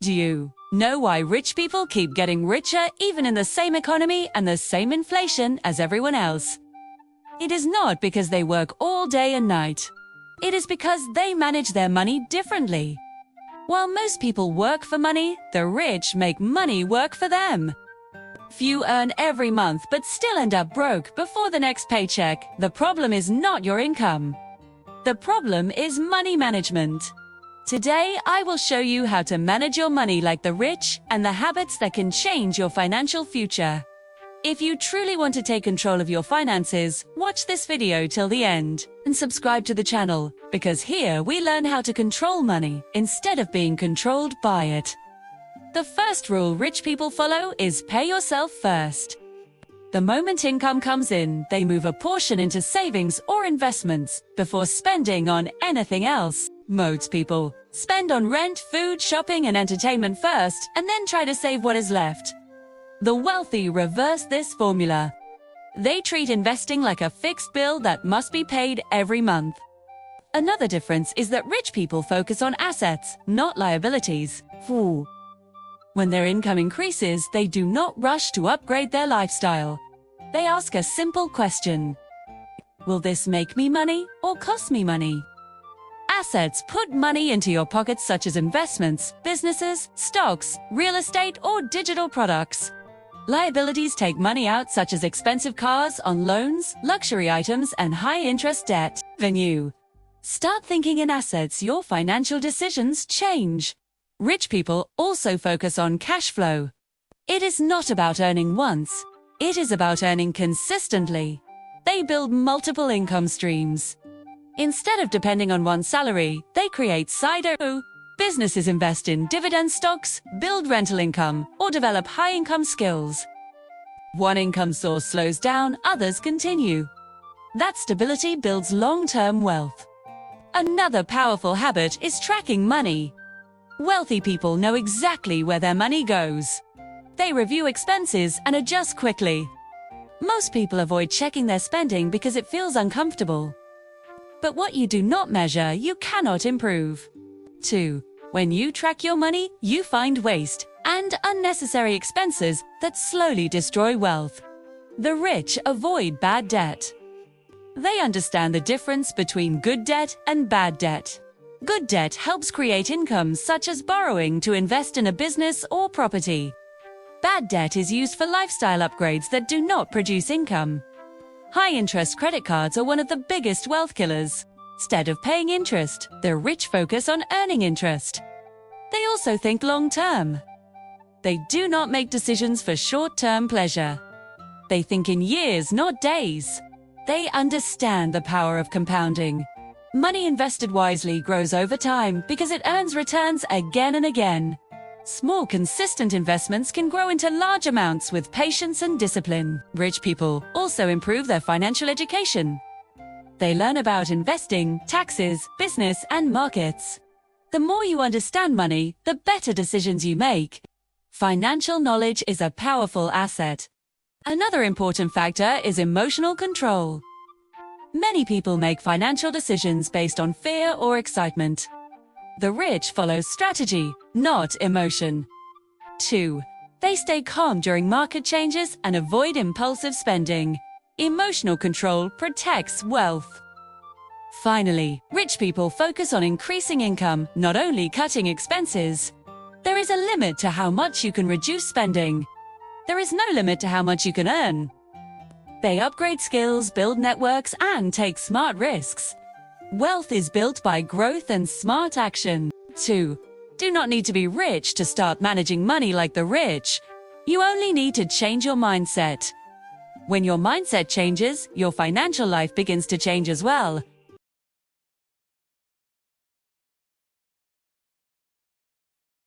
Do you know why rich people keep getting richer even in the same economy and the same inflation as everyone else? It is not because they work all day and night. It is because they manage their money differently. While most people work for money, the rich make money work for them. Few earn every month but still end up broke before the next paycheck. The problem is not your income. The problem is money management. Today, I will show you how to manage your money like the rich and the habits that can change your financial future. If you truly want to take control of your finances, watch this video till the end and subscribe to the channel, because here we learn how to control money instead of being controlled by it. The first rule rich people follow is pay yourself first. The moment income comes in, they move a portion into savings or investments before spending on anything else. Most people spend on rent, food, shopping, and entertainment first, and then try to save what is left. The wealthy reverse this formula. They treat investing like a fixed bill that must be paid every month. Another difference is that rich people focus on assets, not liabilities. When their income increases, they do not rush to upgrade their lifestyle. They ask a simple question: will this make me money or cost me money? Assets put money into your pockets, such as investments, businesses, stocks, real estate, or digital products. Liabilities take money out, such as expensive cars, on loans, luxury items, and high-interest debt. When you start thinking in assets, your financial decisions change. Rich people also focus on cash flow. It is not about earning once. It is about earning consistently. They build multiple income streams. Instead of depending on one salary, they create side income. Businesses invest in dividend stocks, build rental income, or develop high-income skills. One income source slows down, others continue. That stability builds long-term wealth. Another powerful habit is tracking money. Wealthy people know exactly where their money goes. They review expenses and adjust quickly. Most people avoid checking their spending because it feels uncomfortable. But what you do not measure, you cannot improve. 2. When you track your money, you find waste and unnecessary expenses that slowly destroy wealth. The rich avoid bad debt. They understand the difference between good debt and bad debt. Good debt helps create income, such as borrowing to invest in a business or property. Bad debt is used for lifestyle upgrades that do not produce income. High-interest credit cards are one of the biggest wealth killers. Instead of paying interest, the rich focus on earning interest. They also think long-term. They do not make decisions for short-term pleasure. They think in years, not days. They understand the power of compounding. Money invested wisely grows over time because it earns returns again and again. Small, consistent investments can grow into large amounts with patience and discipline. Rich people also improve their financial education. They learn about investing, taxes, business, and markets. The more you understand money, the better decisions you make. Financial knowledge is a powerful asset. Another important factor is emotional control. Many people make financial decisions based on fear or excitement. The rich follow strategy, not emotion. 2. They stay calm during market changes and avoid impulsive spending. Emotional control protects wealth. Finally, rich people focus on increasing income, not only cutting expenses. There is a limit to how much you can reduce spending. There is no limit to how much you can earn. They upgrade skills, build networks, and take smart risks. Wealth is built by growth and smart action. 2. Do not need to be rich to start managing money like the rich. You only need to change your mindset. When your mindset changes, your financial life begins to change as well.